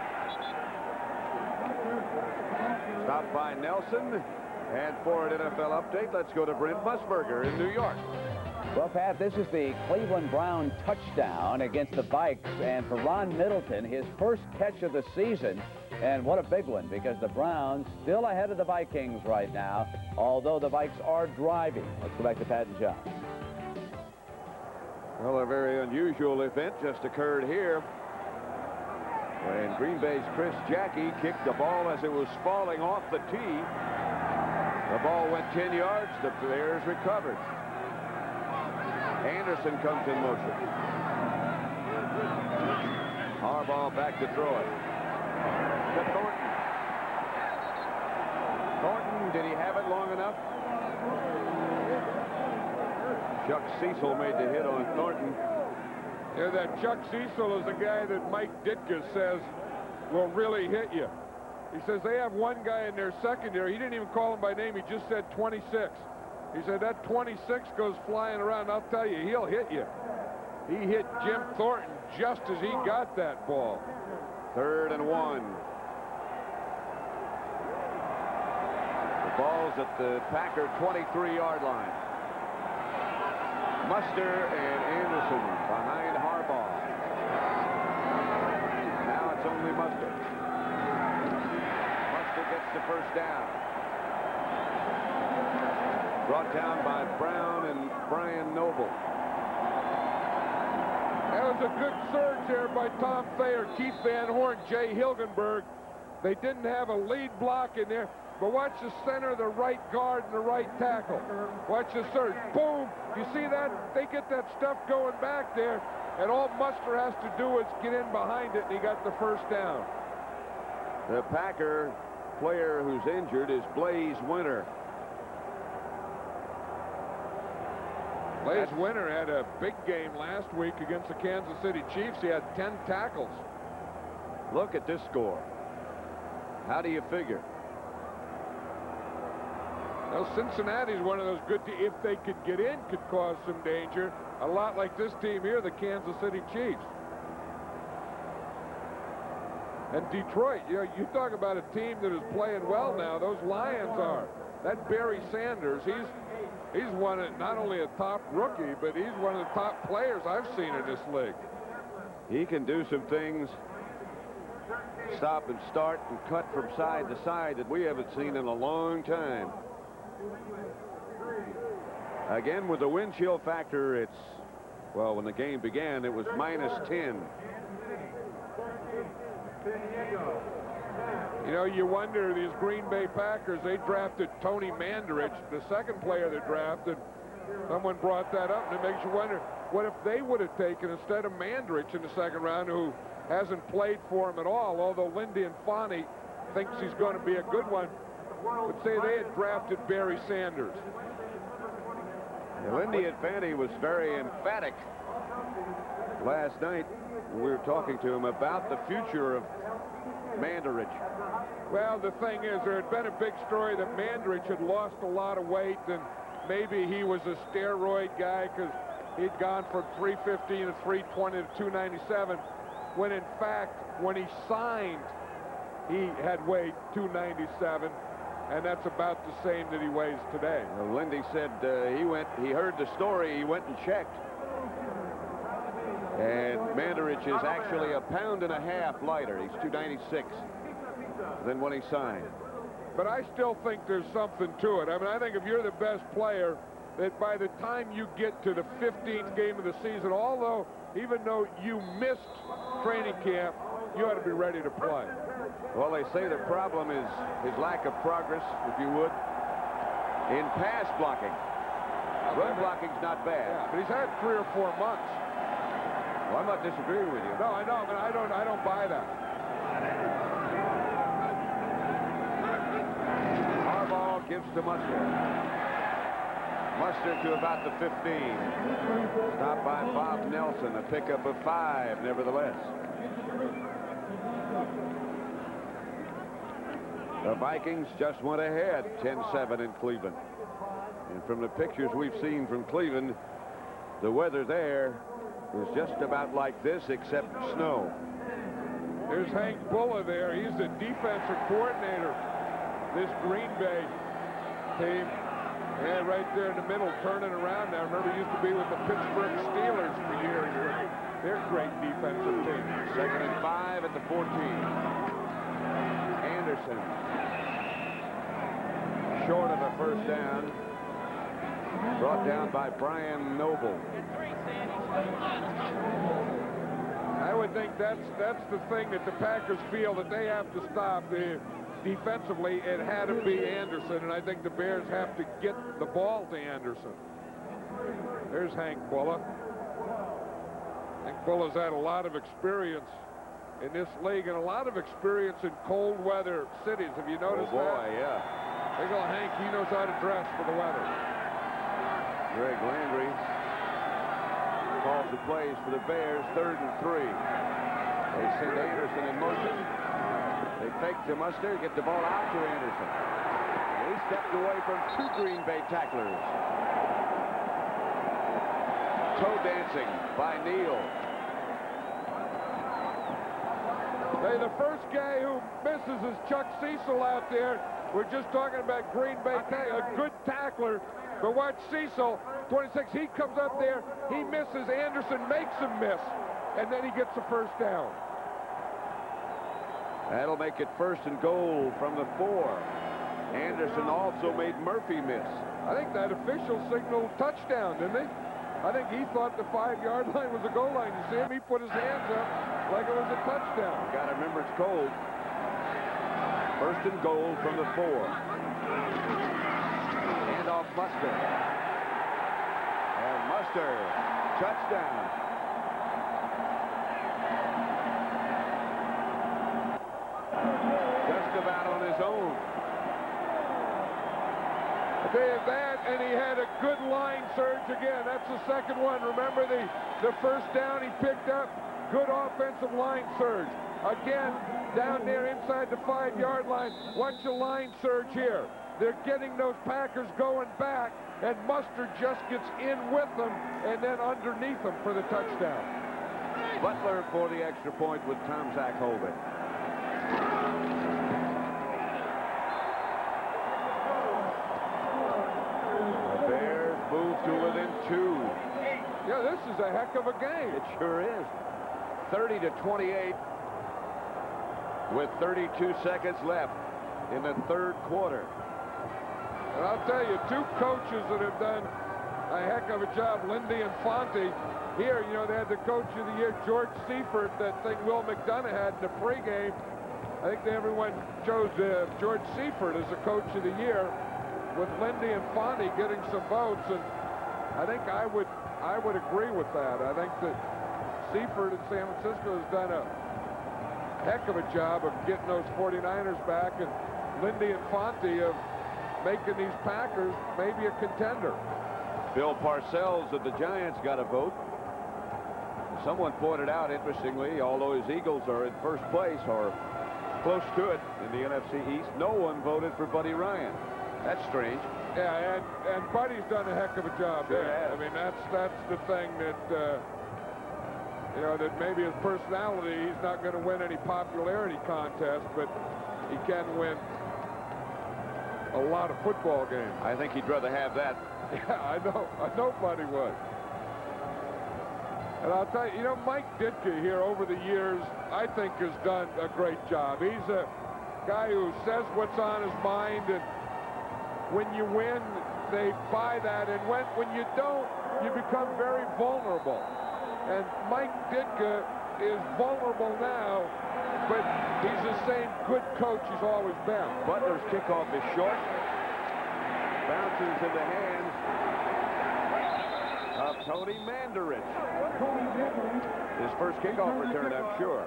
Stopped by Nelson. And for an NFL update, let's go to Brent Musburger in New York. Well, Pat, this is the Cleveland Brown touchdown against the Vikes. And for Ron Middleton, his first catch of the season. And what a big one, because the Browns still ahead of the Vikings right now, although the Vikes are driving. Let's go back to Pat and John. Well, a very unusual event just occurred here when Green Bay's Chris Jacke kicked the ball as it was falling off the tee. The ball went 10 yards. The Bears recovered. Anderson comes in motion. Harbaugh back to throw it. To Thornton. Thornton, did he have it long enough? Chuck Cecil made the hit on Thornton. Yeah, that Chuck Cecil is the guy that Mike Ditka says will really hit you. He says they have one guy in their secondary. He didn't even call him by name. He just said 26. He said that 26 goes flying around. I'll tell you, he'll hit you. He hit Jim Thornton just as he got that ball. 3rd and 1. The ball's at the Packer 23-yard line. Muster and Anderson behind Harbaugh. Now it's only Muster. Muster gets the first down. Brought down by Brown and Brian Noble. was a good surge there by Tom Thayer, Keith Van Horn, Jay Hilgenberg. They didn't have a lead block in there, but watch the center, the right guard, and the right tackle. Watch the surge. Boom! You see that? They get that stuff going back there, and all Muster has to do is get in behind it, and he got the first down. The Packer player who's injured is Blaze Winter. Blaze Winter had a big game last week against the Kansas City Chiefs. He had 10 tackles. Look at this score. How do you figure? Well, Cincinnati's one of those good teams. If they could get in, could cause some danger. A lot like this team here, the Kansas City Chiefs. And Detroit, you talk about a team that is playing well now. Those Lions are. That Barry Sanders, he's one of, not only a top rookie, but he's one of the top players I've seen in this league. He can do some things, stop and start and cut from side to side, that we haven't seen in a long time. Again, with the wind chill factor, it's, well, when the game began, it was -10. You know, you wonder, these Green Bay Packers, they drafted Tony Mandarich, the second player they drafted. Someone brought that up, and it makes you wonder, what if they would have taken, instead of Mandarich in the second round, who hasn't played for him at all, although Lindy and Fonte thinks he's going to be a good one. But say they had drafted Barry Sanders. Lindy and Fonte was very emphatic last night. We were talking to him about the future of Mandarich. Well, the thing is, there had been a big story that Mandarich had lost a lot of weight, and maybe he was a steroid guy because he'd gone from 315 to 320 to 297, when in fact, when he signed, he had weighed 297, and that's about the same that he weighs today. Well, Lindy said he heard the story, he went and checked. And Mandarich is actually 1.5 pounds lighter. He's 296 than when he signed. But I still think there's something to it. I mean, I think if you're the best player, that by the time you get to the 15th game of the season, even though you missed training camp, you ought to be ready to play. Well, they say the problem is his lack of progress, if you would, in pass blocking. Run blocking's not bad. Yeah, but he's had 3 or 4 months. Well, I'm not disagreeing with you. No, I know, but I don't buy that. Harbaugh gives to Muster. Muster to about the 15. Stopped by Bob Nelson, a pickup of 5, nevertheless. The Vikings just went ahead 10-7 in Cleveland. And from the pictures we've seen from Cleveland, the weather there is just about like this, except snow. There's Hank Bulla there. He's the defensive coordinator. This Green Bay team. Yeah, right there in the middle, turning around now. Remember, he used to be with the Pittsburgh Steelers for years. They're a great defensive team. 2nd and 5 at the 14. Anderson. Short of a first down. Brought down by Brian Noble. I would think that's the thing that the Packers feel that they have to stop. Defensively, it had to be Anderson, and I think the Bears have to get the ball to Anderson. There's Hank Bulla. Hank Bulla's had a lot of experience in this league and a lot of experience in cold weather cities. Have you noticed that? Oh, boy, yeah. Big ol' Hank, he knows how to dress for the weather. Greg Landry calls the plays for the Bears, 3rd and 3. They send Anderson in motion. They fake to Muster, get the ball out to Anderson. He stepped away from 2 Green Bay tacklers. Toe dancing by Neal. Hey, the first guy who misses is Chuck Cecil out there. We're just talking about Green Bay, a good tackler. But watch Cecil, 26, he comes up there, he misses, Anderson makes him miss, and then he gets the first down. That'll make it 1st and goal from the 4. Anderson also made Murphy miss. I think that official signaled touchdown, didn't he? I think he thought the 5-yard line was a goal line. You see him? He put his hands up like it was a touchdown. You got to remember it's cold. First and goal from the 4. Hand off Muster. And Muster, touchdown. Just about on his own. They had that, and he had a good line surge again. That's the second one. Remember the first down he picked up? Good offensive line surge. Again, down there inside the 5-yard line. Watch the line surge here. They're getting those Packers going back, and Muster just gets in with them and then underneath them for the touchdown. Butler for the extra point with Tom Zach holding. The Bears move to within 2. Yeah, this is a heck of a game. It sure is. 30-28 with 32 seconds left in the third quarter. And I'll tell you, 2 coaches that have done a heck of a job, Lindy and Fonte. Here, you know, they had the Coach of the Year, George Seifert, that thing Will McDonough had in the pregame. I think everyone chose George Seifert as the Coach of the Year, with Lindy and Fonte getting some votes. And I think I would agree with that. I think that Seifert in San Francisco has done a heck of a job of getting those 49ers back, and Lindy and Fonte of making these Packers maybe a contender. Bill Parcells of the Giants got a vote. Someone pointed out, interestingly, although his Eagles are in first place or close to it in the NFC East, no one voted for Buddy Ryan. That's strange. Yeah, and Buddy's done a heck of a job there. I mean, that's the thing that you know, that maybe his personality, he's not going to win any popularity contest, but he can win a lot of football games. I think he'd rather have that. Yeah, I know Buddy would. And I'll tell you, you know, Mike Ditka here over the years, I think has done a great job. He's a guy who says what's on his mind, and when you win, they buy that, and when you don't, you become very vulnerable. And Mike Ditka is vulnerable now, but he's the same good coach he's always been. Butler's kickoff is short. Bounces in the hands of Tony Mandarich. His first kickoff return, I'm sure.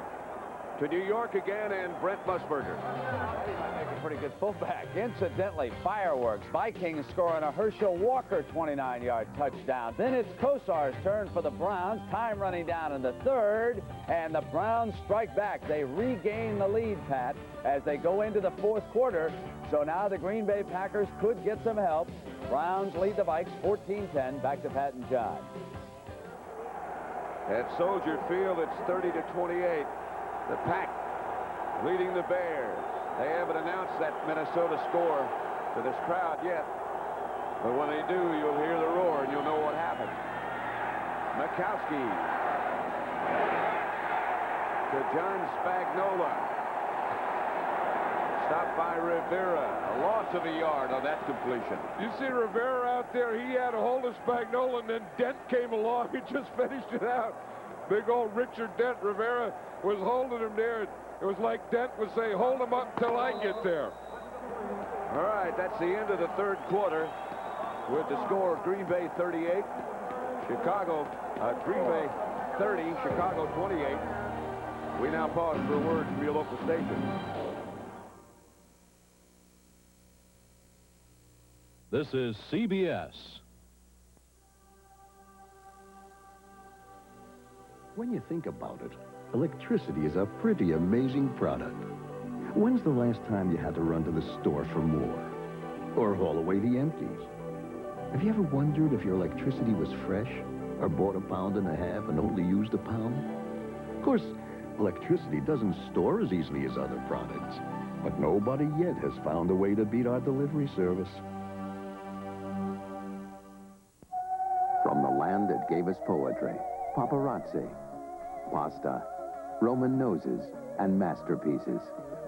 To New York again, and Brent Musburger. A pretty good fullback. Incidentally, fireworks. Vikings scoring a Herschel Walker 29-yard touchdown. Then it's Kosar's turn for the Browns. Time running down in the third, and the Browns strike back. They regain the lead, Pat, as they go into the fourth quarter. So now the Green Bay Packers could get some help. Browns lead the Vikes 14-10. Back to Pat and John. At Soldier Field, it's 30-28. The Pack leading the Bears. They haven't announced that Minnesota score to this crowd yet. But when they do, you'll hear the roar and you'll know what happened. Majkowski to John Spagnola. Stopped by Rivera. A loss of a yard on that completion. You see Rivera out there, he had a hold of Spagnola, and then Dent came along and just finished it out. Big old Richard Dent. Rivera was holding him there. It was like Dent would say, hold him up till I get there. All right, that's the end of the third quarter with the score of Green Bay 38, Green Bay 30, Chicago 28. We now pause for a word from your local station. This is CBS. When you think about it, electricity is a pretty amazing product. When's the last time you had to run to the store for more? Or haul away the empties? Have you ever wondered if your electricity was fresh? Or bought a pound and a half and only used a pound? Of course, electricity doesn't store as easily as other products. But nobody yet has found a way to beat our delivery service. From the land that gave us poetry, paparazzi, pasta, Roman noses, and masterpieces,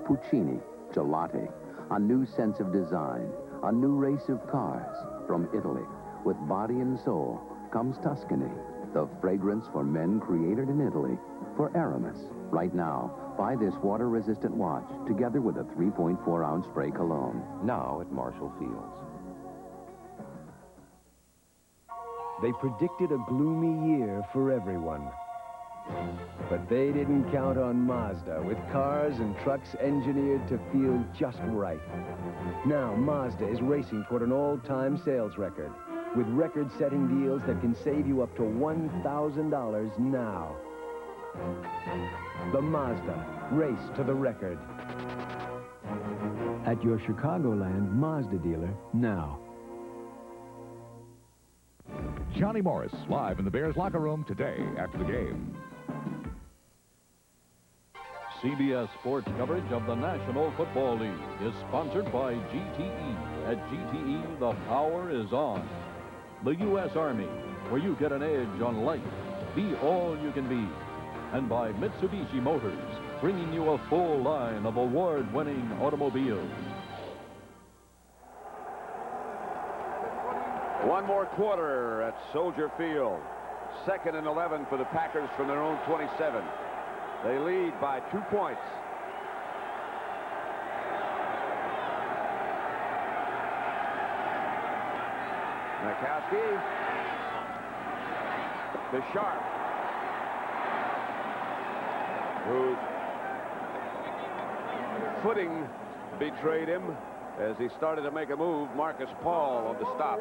Puccini, gelati, a new sense of design, a new race of cars from Italy with body and soul, comes Tuscany, the fragrance for men created in Italy, for Aramis. Right now, buy this water-resistant watch together with a 3.4-ounce spray cologne. Now at Marshall Fields. They predicted a gloomy year for everyone. But they didn't count on Mazda, with cars and trucks engineered to feel just right. Now Mazda is racing toward an all-time sales record, with record-setting deals that can save you up to $1,000 now. The Mazda, race to the record. At your Chicagoland Mazda dealer now. Johnny Morris, live in the Bears locker room today after the game. CBS Sports coverage of the National Football League is sponsored by GTE. At GTE, the power is on. The U.S. Army, where you get an edge on life. Be all you can be. And by Mitsubishi Motors, bringing you a full line of award-winning automobiles. One more quarter at Soldier Field. 2nd and 11 for the Packers from their own 27. They lead by 2 points. Majkowski to Sharp, whose footing betrayed him as he started to make a move. Marcus Paul on the stop.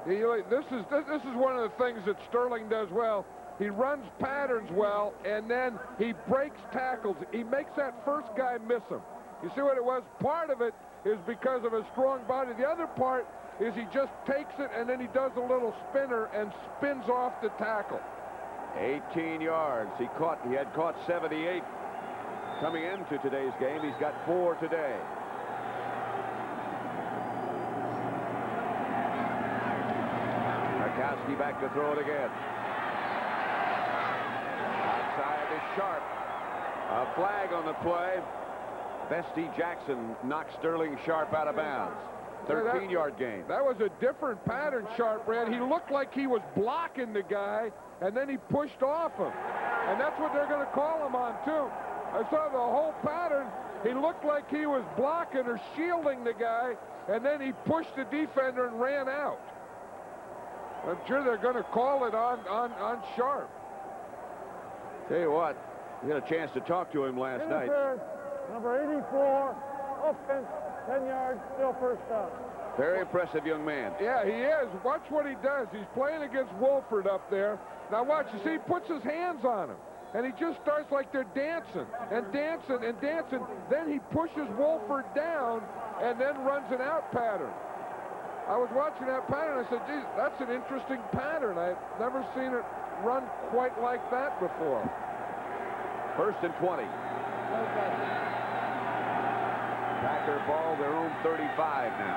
This is one of the things that Sterling does well. He runs patterns well, and then he breaks tackles. He makes that first guy miss him. You see what it was? Part of it is because of his strong body. The other part is he just takes it, and then he does a little spinner and spins off the tackle. 18 yards. He had caught 78 coming into today's game. He's got 4 today. Majkowski back to throw it again. Outside is Sharp. A flag on the play. Bestie Jackson knocked Sterling Sharp out of bounds. 13-yard gain. That was a different pattern Sharp ran. He looked like he was blocking the guy, and then he pushed off him. And that's what they're going to call him on, too. I saw the whole pattern. He looked like he was blocking or shielding the guy, and then he pushed the defender and ran out. I'm sure they're going to call it on Sharp. Tell you what, we had a chance to talk to him last night. Number 84, offense, 10 yards, still first down. Very impressive young man. Yeah, he is. Watch what he does. He's playing against Wolford up there. Now watch, you see, he puts his hands on him. And he just starts like they're dancing and dancing and dancing. Then he pushes Wolford down and then runs an out pattern. I was watching that pattern. I said, geez, that's an interesting pattern. I've never seen it run quite like that before. 1st and 20. Packer ball, their own 35 now.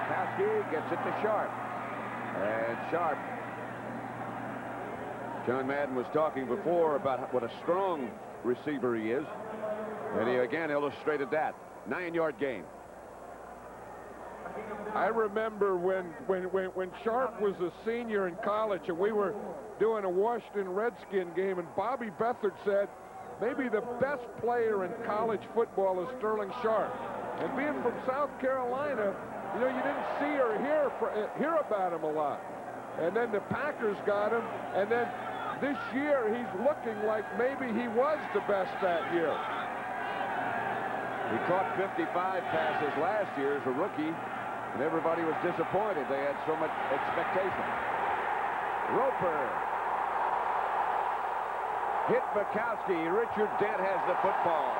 Majkowski gets it to Sharp. And Sharp. John Madden was talking before about what a strong receiver he is. And he again illustrated that. 9-yard gain. I remember when Sharp was a senior in college and we were doing a Washington Redskin game, and Bobby Beathard said maybe the best player in college football is Sterling Sharp. And being from South Carolina, you know, you didn't see or hear about him a lot. And then the Packers got him, and then this year he's looking like maybe he was the best that year. He caught 55 passes last year as a rookie, and everybody was disappointed. They had so much expectation. Roper hit Majkowski. Richard Dent has the football.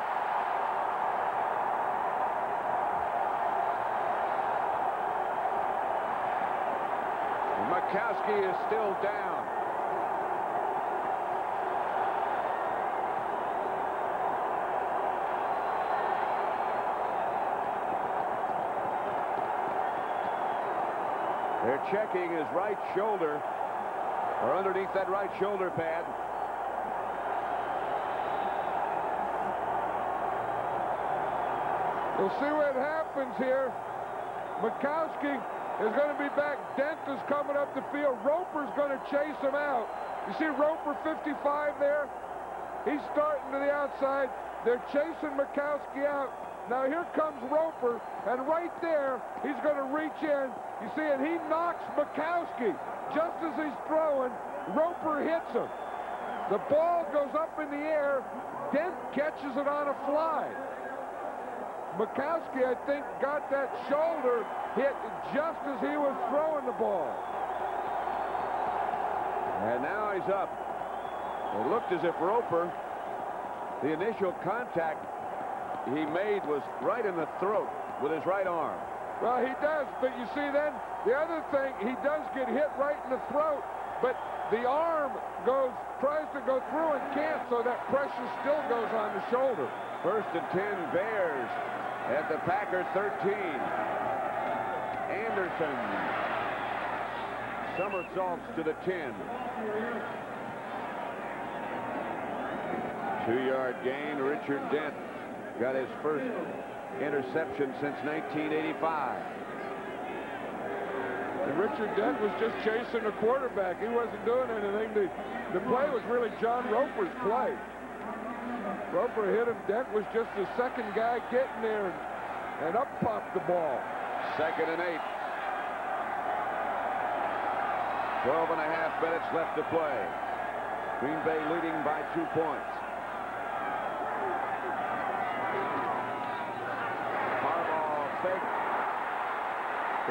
Majkowski is still down. They're checking his right shoulder, or underneath that right shoulder pad. We'll see what happens here. Majkowski is going to be back. Dent is coming up the field. Roper's going to chase him out. You see Roper 55 there? He's starting to the outside. They're chasing Majkowski out. Now here comes Roper, and right there, he's going to reach in. You see, and he knocks Majkowski. Just as he's throwing, Roper hits him. The ball goes up in the air. Dent catches it on a fly. Majkowski, I think, got that shoulder hit just as he was throwing the ball. And now he's up. It looked as if Roper, the initial contact he made was right in the throat with his right arm. Well, he does, but you see then, the other thing, he does get hit right in the throat, but the arm tries to go through and can't, so that pressure still goes on the shoulder. 1st and 10, Bears at the Packer 13. Anderson somersaults to the 10. 2-yard gain. Richard Dent got his first interception since 1985. And Richard Dent was just chasing the quarterback. He wasn't doing anything. The play was really John Roper's play. Roper hit him. Dent was just the second guy getting there, and up popped the ball. 2nd and 8. 12.5 minutes left to play. Green Bay leading by 2 points. Harbaugh fake.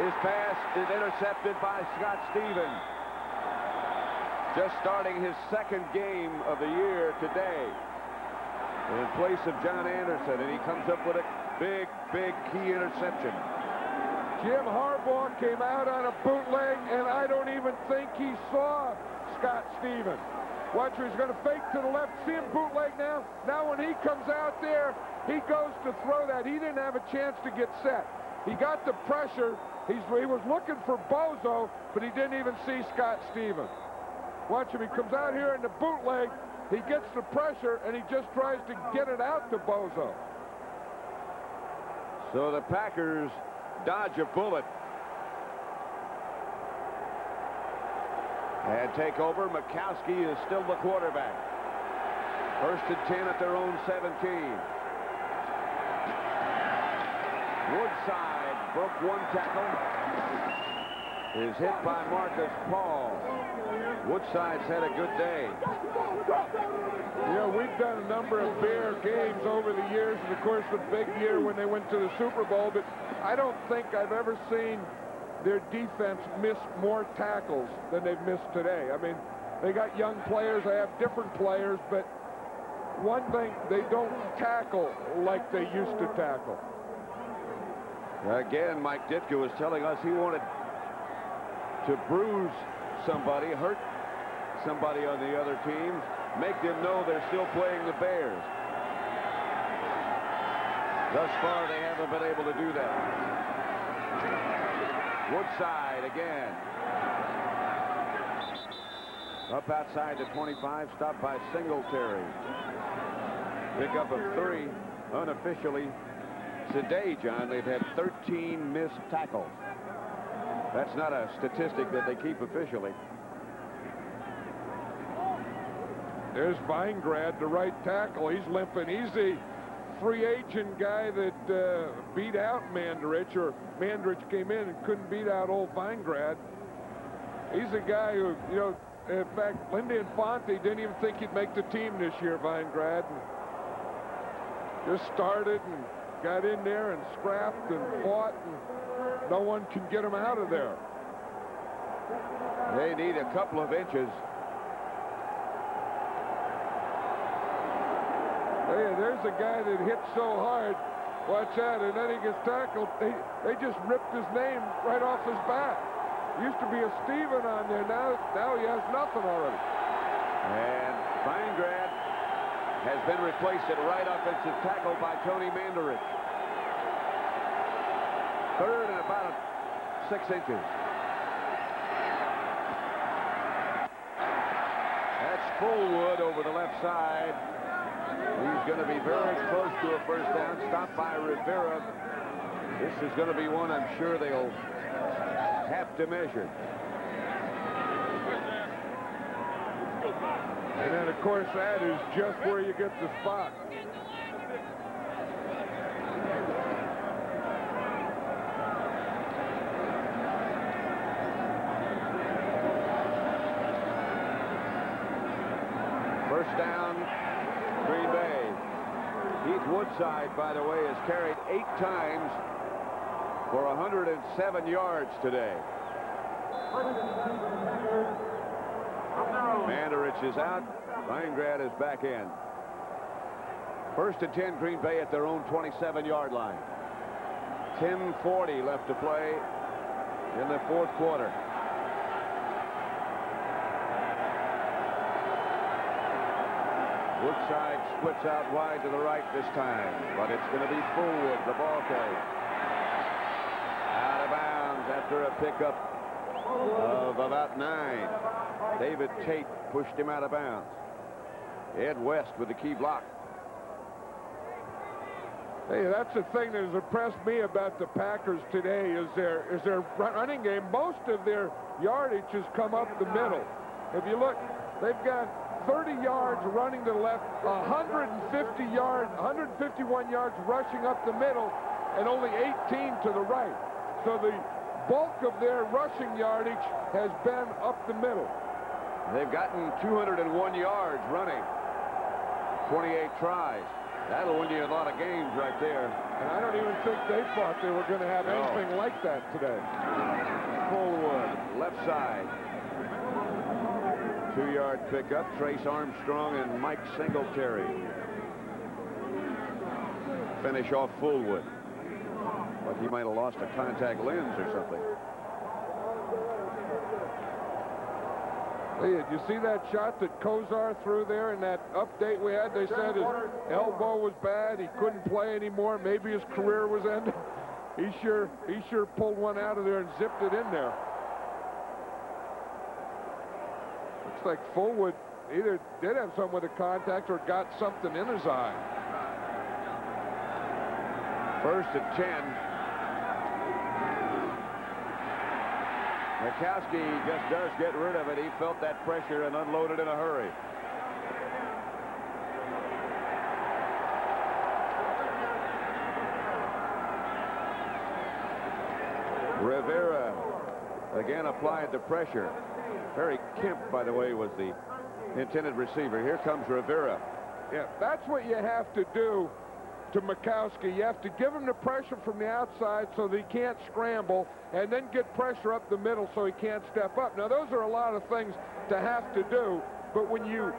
His pass is intercepted by Scott Stevens. Just starting his 2nd game of the year today in place of John Anderson, and he comes up with a big key interception. Jim Harbaugh came out on a bootleg, and I don't even think he saw Scott Stevens. Watch, he's going to fake to the left. See him bootleg now? Now when he comes out there, he goes to throw that. He didn't have a chance to get set. He got the pressure. He was looking for Bozo, but he didn't even see Scott Stevens. Watch him. He comes out here in the bootleg. He gets the pressure, and he just tries to get it out to Bozo. So the Packers dodge a bullet and take over. Majkowski is still the quarterback. 1st and 10 at their own 17. Woodside broke 1 tackle. Is hit by Marcus Paul. Woodside's had a good day. You know, we've done a number of Bear games over the years, and of course the big year when they went to the Super Bowl, but I don't think I've ever seen their defense miss more tackles than they've missed today. I mean, they got young players, they have different players, but one thing, they don't tackle like they used to tackle. Again, Mike Ditka was telling us he wanted to bruise somebody, hurt somebody on the other team, make them know they're still playing the Bears. Thus far, they haven't been able to do that. Woodside again. Up outside the 25, stopped by Singletary. Pickup of 3, unofficially. Today, John, they've had 13 missed tackles. That's not a statistic that they keep officially. There's Weingrad, the right tackle. He's limping. He's the free agent guy that beat out Mandrich, or Mandrich came in and couldn't beat out old Weingrad. He's a guy who, you know, in fact, Lindy Infante didn't even think he'd make the team this year, Weingrad. And just started and got in there and scrapped and fought, and no one can get him out of there. They need a couple of inches. Hey, there's a guy that hits so hard. Watch that, and then he gets tackled. They just ripped his name right off his back. Used to be a Steven on there. Now he has nothing already. And Weingrad has been replaced at right offensive tackle by Tony Mandarich. 3rd and about 6 inches. That's Fullwood over the left side. He's going to be very close to a first down. Stopped by Rivera. This is going to be one I'm sure they'll have to measure. And then, of course, that is just where you get the spot. First down, Green Bay. Heath Woodside, by the way, has carried 8 times for 107 yards today. Mandarich is out. Weingrad is back in. First and 10, Green Bay at their own 27-yard line. 10:40 left to play in the fourth quarter. Woodside splits out wide to the right this time, but it's going to be Fullwood, the ball carrier. Out of bounds after a pickup of about 9. David Tate pushed him out of bounds. Ed West with the key block. Hey, that's the thing that has impressed me about the Packers today is their running game. Most of their yardage has come up the middle. If you look, they've got 30 yards running to the left, 151 yards rushing up the middle, and only 18 to the right. So the bulk of their rushing yardage has been up the middle. They've gotten 201 yards running. 28 tries. That'll win you a lot of games right there. And I don't even think they thought they were going to have anything like that today. Fullwood, left side. 2-yard pickup. Trace Armstrong and Mike Singletary finish off Fullwood. Like he might have lost a contact lens or something. Hey, did you see that shot that Kozar threw there in that update we had? They said his elbow was bad. He couldn't play anymore. Maybe his career was ending. He sure pulled one out of there and zipped it in there. Looks like Fullwood either did have something with a contact or got something in his eye. First and 10. Majkowski just does get rid of it. He felt that pressure and unloaded in a hurry. Rivera again applied the pressure. Harry Kemp, by the way, was the intended receiver. Here comes Rivera. Yeah, that's what you have to do to Majkowski. You have to give him the pressure from the outside so that he can't scramble, and then get pressure up the middle so he can't step up. Now, those are a lot of things to have to do, but when you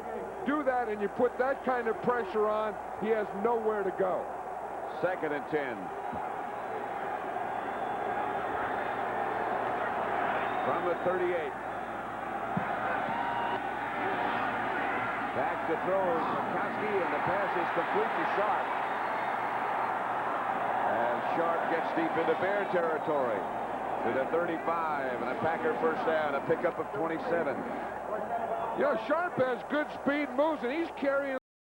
do that and you put that kind of pressure on, he has nowhere to go. Second and 10. From the 38. Back to throw Majkowski, and the pass is complete to Sharp. And Sharp gets deep into Bear territory to the 35, and a Packer first down, a pickup of 27. Yeah, Sharp has good speed moves, and he's carrying